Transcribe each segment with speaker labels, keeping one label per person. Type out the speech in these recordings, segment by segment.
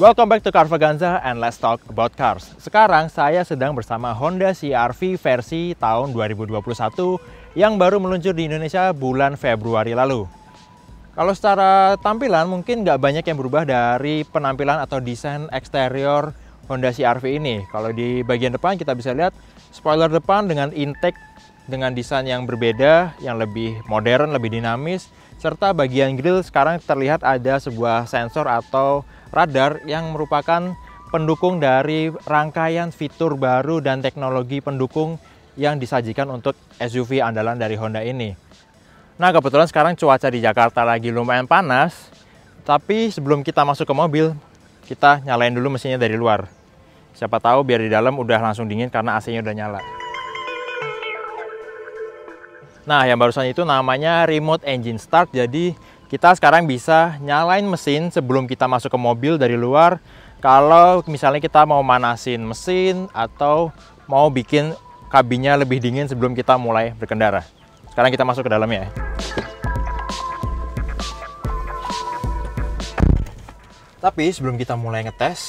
Speaker 1: Welcome back to Carvaganza and let's talk about cars. Sekarang saya sedang bersama Honda CR-V versi tahun 2021 yang baru meluncur di Indonesia bulan Februari lalu. Kalau secara tampilan mungkin nggak banyak yang berubah dari penampilan atau desain eksterior Honda CR-V ini. Kalau di bagian depan kita bisa lihat spoiler depan dengan intake dengan desain yang berbeda, yang lebih modern, lebih dinamis, serta bagian grill sekarang terlihat ada sebuah sensor atau radar yang merupakan pendukung dari rangkaian fitur baru dan teknologi pendukung yang disajikan untuk SUV andalan dari Honda ini. Nah, kebetulan sekarang cuaca di Jakarta lagi lumayan panas, tapi sebelum kita masuk ke mobil, kita nyalain dulu mesinnya dari luar. Siapa tahu biar di dalam udah langsung dingin karena AC-nya udah nyala. Nah, yang barusan itu namanya remote engine start, jadi kita sekarang bisa nyalain mesin sebelum kita masuk ke mobil dari luar. Kalau misalnya kita mau manasin mesin atau mau bikin kabinnya lebih dingin sebelum kita mulai berkendara. Sekarang kita masuk ke dalamnya ya. Tapi sebelum kita mulai ngetes,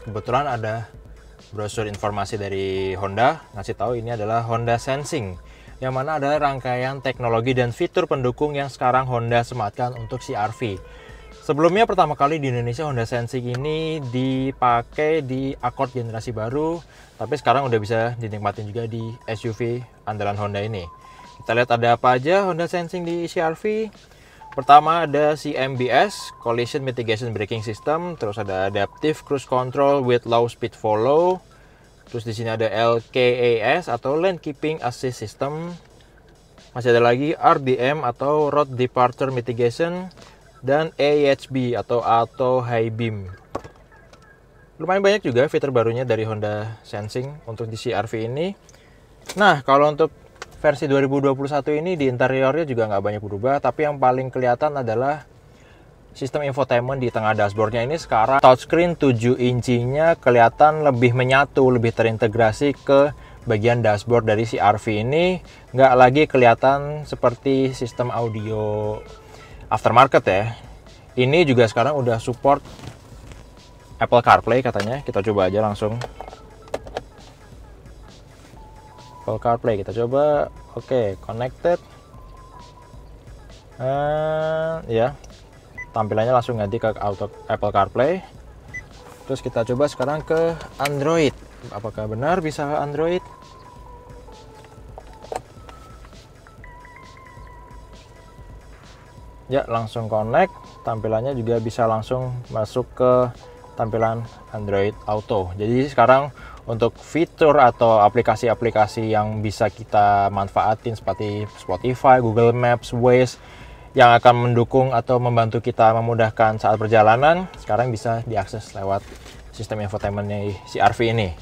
Speaker 1: kebetulan ada brosur informasi dari Honda ngasih tahu ini adalah Honda Sensing, yang mana ada rangkaian teknologi dan fitur pendukung yang sekarang Honda sematkan untuk CR-V. Sebelumnya pertama kali di Indonesia Honda Sensing ini dipakai di Accord generasi baru, tapi sekarang udah bisa dinikmatin juga di SUV andalan Honda ini. Kita lihat ada apa aja Honda Sensing di CR-V. Pertama ada CMBS, Collision Mitigation Braking System, terus ada Adaptive Cruise Control with Low Speed Follow. Terus di sini ada LKAS atau Lane Keeping Assist System. Masih ada lagi RDM atau Road Departure Mitigation dan AHB atau Auto High Beam. Lumayan banyak juga fitur barunya dari Honda Sensing untuk di CR-V ini. Nah, kalau untuk versi 2021 ini di interiornya juga nggak banyak berubah, tapi yang paling kelihatan adalah sistem infotainment di tengah dashboardnya ini sekarang touchscreen 7 inchinya kelihatan lebih menyatu, lebih terintegrasi ke bagian dashboard dari CR-V ini. Nggak lagi kelihatan seperti sistem audio aftermarket ya. Ini juga sekarang udah support Apple CarPlay katanya. Kita coba aja langsung. Apple CarPlay kita coba. Oke, connected. Ya. Tampilannya langsung ganti ke Apple CarPlay. Terus kita coba sekarang ke Android. Apakah benar bisa Android? Ya, langsung connect. Tampilannya juga bisa langsung masuk ke tampilan Android Auto. Jadi sekarang untuk fitur atau aplikasi-aplikasi yang bisa kita manfaatin seperti Spotify, Google Maps, Waze, yang akan mendukung atau membantu kita memudahkan saat perjalanan, sekarang bisa diakses lewat sistem infotainmentnya CR-V ini.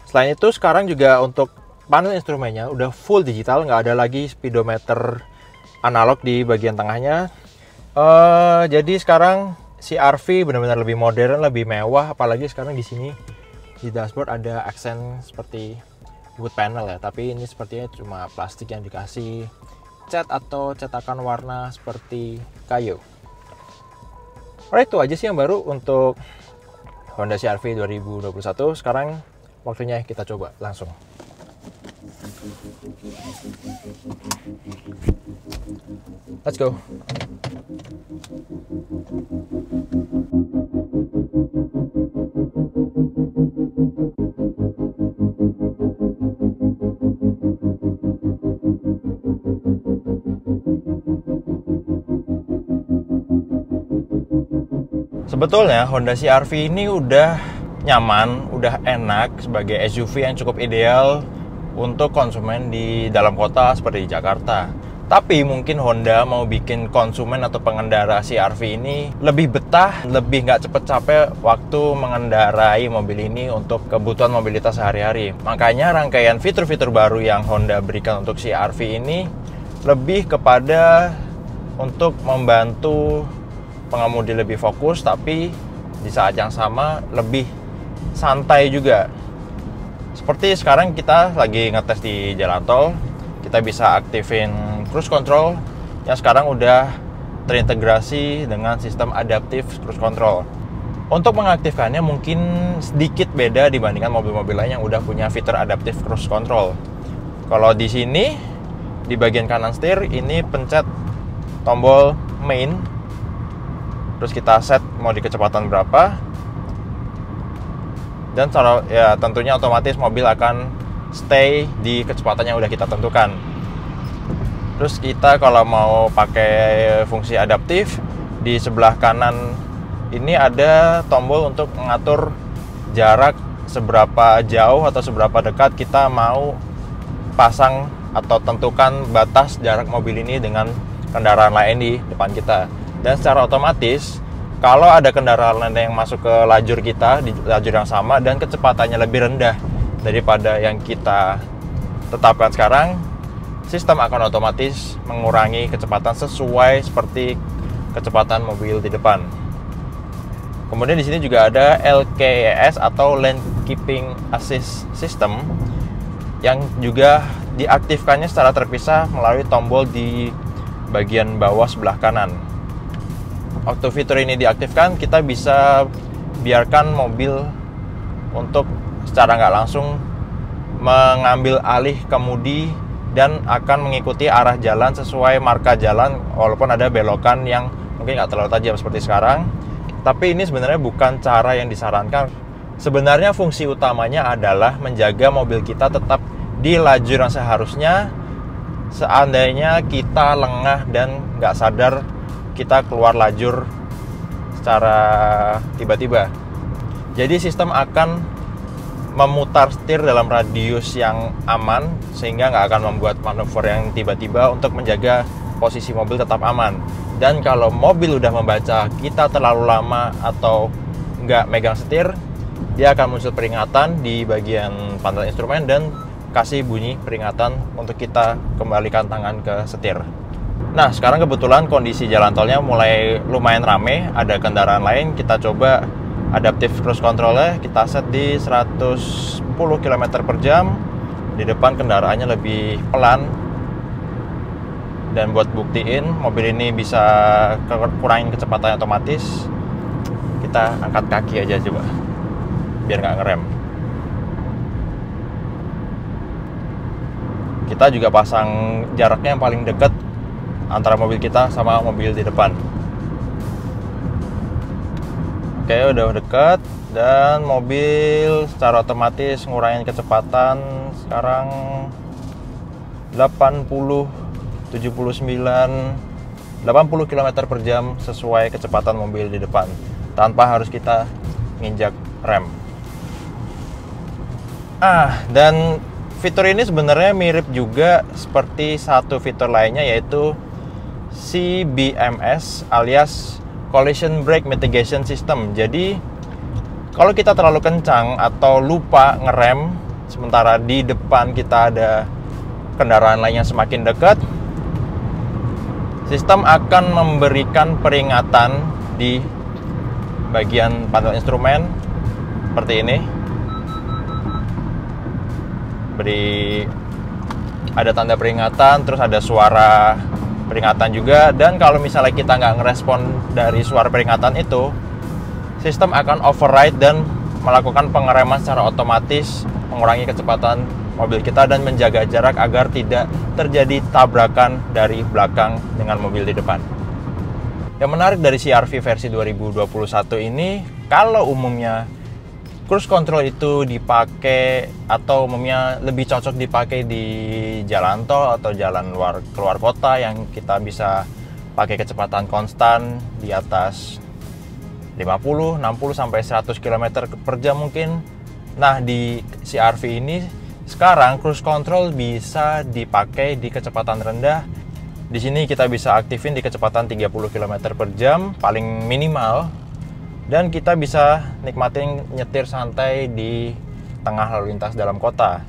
Speaker 1: Selain itu, sekarang juga untuk panel instrumennya udah full digital, nggak ada lagi speedometer analog di bagian tengahnya. Jadi sekarang CR-V benar-benar lebih modern, lebih mewah, apalagi sekarang di sini di dashboard ada aksen seperti wood panel ya, tapi ini sepertinya cuma plastik yang dikasih cat atau cetakan warna seperti kayu. Alright, itu aja sih yang baru untuk Honda CR-V 2021. Sekarang waktunya kita coba langsung. Let's go. Sebetulnya Honda CR-V ini udah nyaman, udah enak sebagai SUV yang cukup ideal untuk konsumen di dalam kota seperti di Jakarta. Tapi mungkin Honda mau bikin konsumen atau pengendara CR-V ini lebih betah, lebih nggak cepet capek waktu mengendarai mobil ini untuk kebutuhan mobilitas sehari-hari. Makanya rangkaian fitur-fitur baru yang Honda berikan untuk CR-V ini lebih kepada untuk membantu pengemudi lebih fokus, tapi di saat yang sama lebih santai juga. Seperti sekarang kita lagi ngetes di jalan tol, kita bisa aktifin cruise control yang sekarang udah terintegrasi dengan sistem adaptive cruise control. Untuk mengaktifkannya mungkin sedikit beda dibandingkan mobil-mobil lain yang udah punya fitur adaptive cruise control. Kalau di sini, di bagian kanan setir, ini pencet tombol main, terus kita set mau di kecepatan berapa, dan ya tentunya otomatis mobil akan stay di kecepatan yang udah kita tentukan. Terus kita kalau mau pakai fungsi adaptif, di sebelah kanan ini ada tombol untuk mengatur jarak seberapa jauh atau seberapa dekat kita mau pasang atau tentukan batas jarak mobil ini dengan kendaraan lain di depan kita. Dan secara otomatis kalau ada kendaraan lain yang masuk ke lajur kita di lajur yang sama dan kecepatannya lebih rendah daripada yang kita tetapkan sekarang, sistem akan otomatis mengurangi kecepatan sesuai seperti kecepatan mobil di depan. Kemudian di sini juga ada LKAS atau Lane Keeping Assist System yang juga diaktifkannya secara terpisah melalui tombol di bagian bawah sebelah kanan. Waktu fitur ini diaktifkan, kita bisa biarkan mobil untuk secara nggak langsung mengambil alih kemudi dan akan mengikuti arah jalan sesuai marka jalan walaupun ada belokan yang mungkin nggak terlalu tajam seperti sekarang. Tapi ini sebenarnya bukan cara yang disarankan. Sebenarnya fungsi utamanya adalah menjaga mobil kita tetap di lajur yang seharusnya. Seandainya kita lengah dan nggak sadar kita keluar lajur secara tiba-tiba. Jadi sistem akan memutar setir dalam radius yang aman sehingga nggak akan membuat manuver yang tiba-tiba untuk menjaga posisi mobil tetap aman. Dan kalau mobil udah membaca kita terlalu lama atau nggak megang setir, dia akan muncul peringatan di bagian panel instrumen dan kasih bunyi peringatan untuk kita kembalikan tangan ke setir. Nah, sekarang kebetulan kondisi jalan tolnya mulai lumayan rame, ada kendaraan lain. Kita coba adaptive cruise control-nya, kita set di 110 km per jam. Di depan kendaraannya lebih pelan. Dan buat buktiin mobil ini bisa kurangin kecepatan otomatis, kita angkat kaki aja coba biar nggak ngerem. Kita juga pasang jaraknya yang paling dekat antara mobil kita sama mobil di depan. Oke, udah dekat dan mobil secara otomatis ngurangin kecepatan sekarang 80 km per jam sesuai kecepatan mobil di depan tanpa harus kita nginjak rem. Dan fitur ini sebenarnya mirip juga seperti satu fitur lainnya, yaitu CBMS alias Collision Brake Mitigation System. Jadi kalau kita terlalu kencang atau lupa ngerem sementara di depan kita ada kendaraan lain yang semakin dekat, sistem akan memberikan peringatan di bagian panel instrumen seperti ini. Ada tanda peringatan, terus ada suara peringatan juga. Dan kalau misalnya kita nggak ngerespon dari suara peringatan itu, sistem akan override dan melakukan pengereman secara otomatis, mengurangi kecepatan mobil kita dan menjaga jarak agar tidak terjadi tabrakan dari belakang dengan mobil di depan. Yang menarik dari CR-V versi 2021 ini, kalau umumnya cruise control itu dipakai atau umumnya lebih cocok dipakai di jalan tol atau jalan keluar kota yang kita bisa pakai kecepatan konstan di atas 50, 60 sampai 100 km per jam mungkin. Nah, di CR-V ini sekarang cruise control bisa dipakai di kecepatan rendah. Di sini kita bisa aktifin di kecepatan 30 km per jam paling minimal, dan kita bisa nikmatin nyetir santai di tengah lalu lintas dalam kota.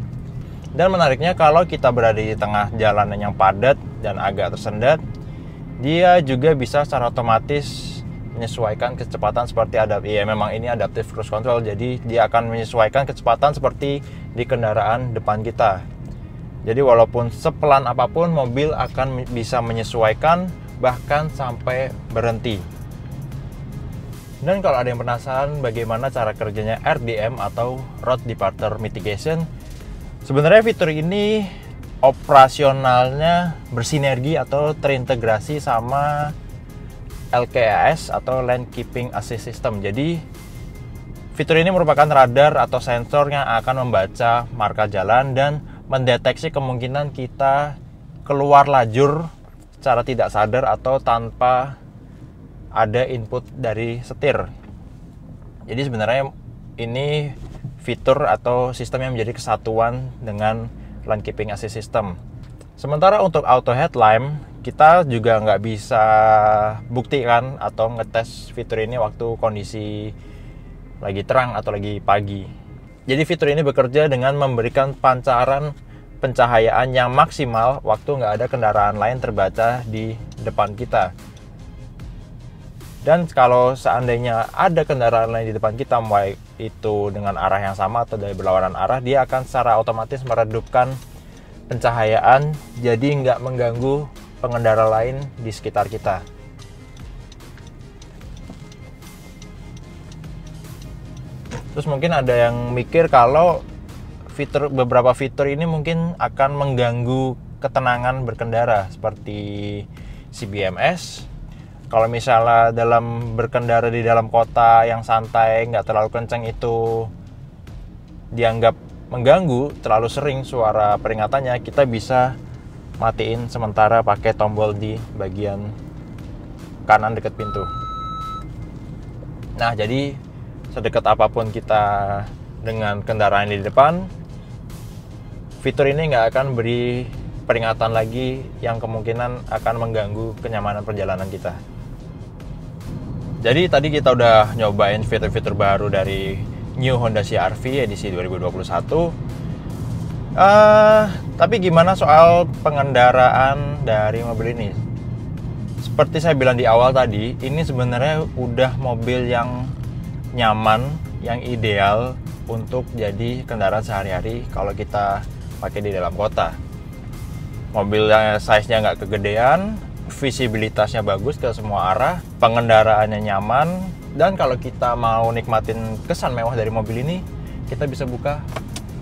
Speaker 1: Dan menariknya, kalau kita berada di tengah jalanan yang padat dan agak tersendat, dia juga bisa secara otomatis menyesuaikan kecepatan seperti memang ini adaptive cruise control, jadi dia akan menyesuaikan kecepatan seperti di kendaraan depan kita. Jadi walaupun sepelan apapun, mobil akan bisa menyesuaikan bahkan sampai berhenti. Dan kalau ada yang penasaran bagaimana cara kerjanya RDM atau Road Departure Mitigation, sebenarnya fitur ini operasionalnya bersinergi atau terintegrasi sama LKAS atau Lane Keeping Assist System. Jadi fitur ini merupakan radar atau sensor yang akan membaca marka jalan dan mendeteksi kemungkinan kita keluar lajur secara tidak sadar atau tanpa ada input dari setir. Jadi sebenarnya ini fitur atau sistem yang menjadi kesatuan dengan Lane Keeping Assist System. Sementara untuk auto headlamp, kita juga nggak bisa buktikan atau ngetes fitur ini waktu kondisi lagi terang atau lagi pagi. Jadi fitur ini bekerja dengan memberikan pancaran pencahayaan yang maksimal waktu nggak ada kendaraan lain terbaca di depan kita. Dan kalau seandainya ada kendaraan lain di depan kita, baik itu dengan arah yang sama atau dari berlawanan arah, dia akan secara otomatis meredupkan pencahayaan, jadi nggak mengganggu pengendara lain di sekitar kita. Terus mungkin ada yang mikir kalau beberapa fitur ini mungkin akan mengganggu ketenangan berkendara, seperti CBMS. Kalau misalnya dalam berkendara di dalam kota yang santai, nggak terlalu kencang, itu dianggap mengganggu, terlalu sering suara peringatannya, kita bisa matiin sementara pakai tombol di bagian kanan dekat pintu. Nah, jadi sedekat apapun kita dengan kendaraan di depan, fitur ini nggak akan beri peringatan lagi yang kemungkinan akan mengganggu kenyamanan perjalanan kita. Jadi tadi kita udah nyobain fitur-fitur baru dari New Honda CR-V edisi 2021. Tapi gimana soal pengendaraan dari mobil ini? Seperti saya bilang di awal tadi, ini sebenarnya udah mobil yang nyaman, yang ideal untuk jadi kendaraan sehari-hari kalau kita pakai di dalam kota. Mobilnya size-nya nggak kegedean, visibilitasnya bagus ke semua arah, pengendaraannya nyaman, dan kalau kita mau nikmatin kesan mewah dari mobil ini, kita bisa buka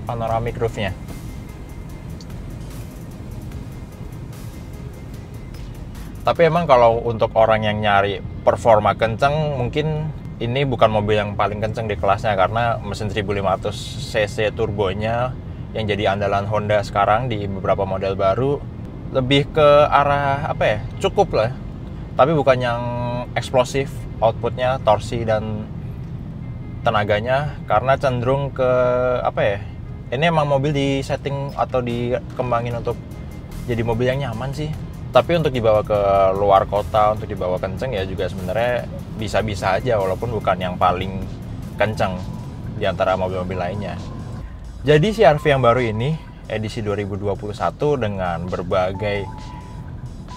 Speaker 1: panoramic roof-nya. Tapi emang kalau untuk orang yang nyari performa kencang, mungkin ini bukan mobil yang paling kencang di kelasnya, karena mesin 1500 cc turbonya yang jadi andalan Honda sekarang di beberapa model baru lebih ke arah cukup lah, tapi bukan yang eksplosif outputnya, torsi dan tenaganya, karena cenderung ke ini emang mobil di setting atau dikembangin untuk jadi mobil yang nyaman sih. Tapi untuk dibawa ke luar kota, untuk dibawa kenceng ya juga sebenarnya bisa-bisa aja, walaupun bukan yang paling kenceng di antara mobil-mobil lainnya. Jadi CR-V yang baru ini edisi 2021 dengan berbagai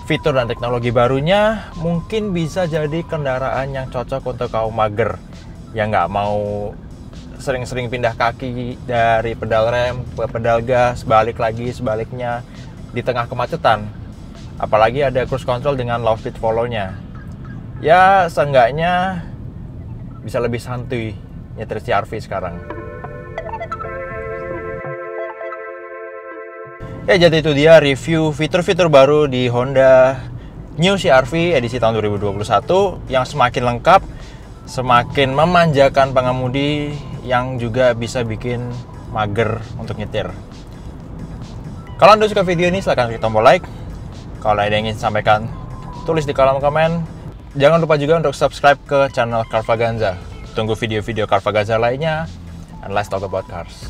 Speaker 1: fitur dan teknologi barunya mungkin bisa jadi kendaraan yang cocok untuk kaum mager yang nggak mau sering-sering pindah kaki dari pedal rem ke pedal gas, balik lagi sebaliknya di tengah kemacetan. Apalagi ada cruise control dengan low speed follow-nya. Ya seenggaknya bisa lebih santuy nyetir CR-V sekarang. Ya, jadi itu dia review fitur-fitur baru di Honda New CR-V edisi tahun 2021 yang semakin lengkap, semakin memanjakan pengemudi yang juga bisa bikin mager untuk nyetir. Kalau Anda suka video ini, silahkan klik tombol like. Kalau ada yang ingin sampaikan, tulis di kolom komen. Jangan lupa juga untuk subscribe ke channel Carvaganza. Tunggu video-video Carvaganza lainnya, and let's talk about cars.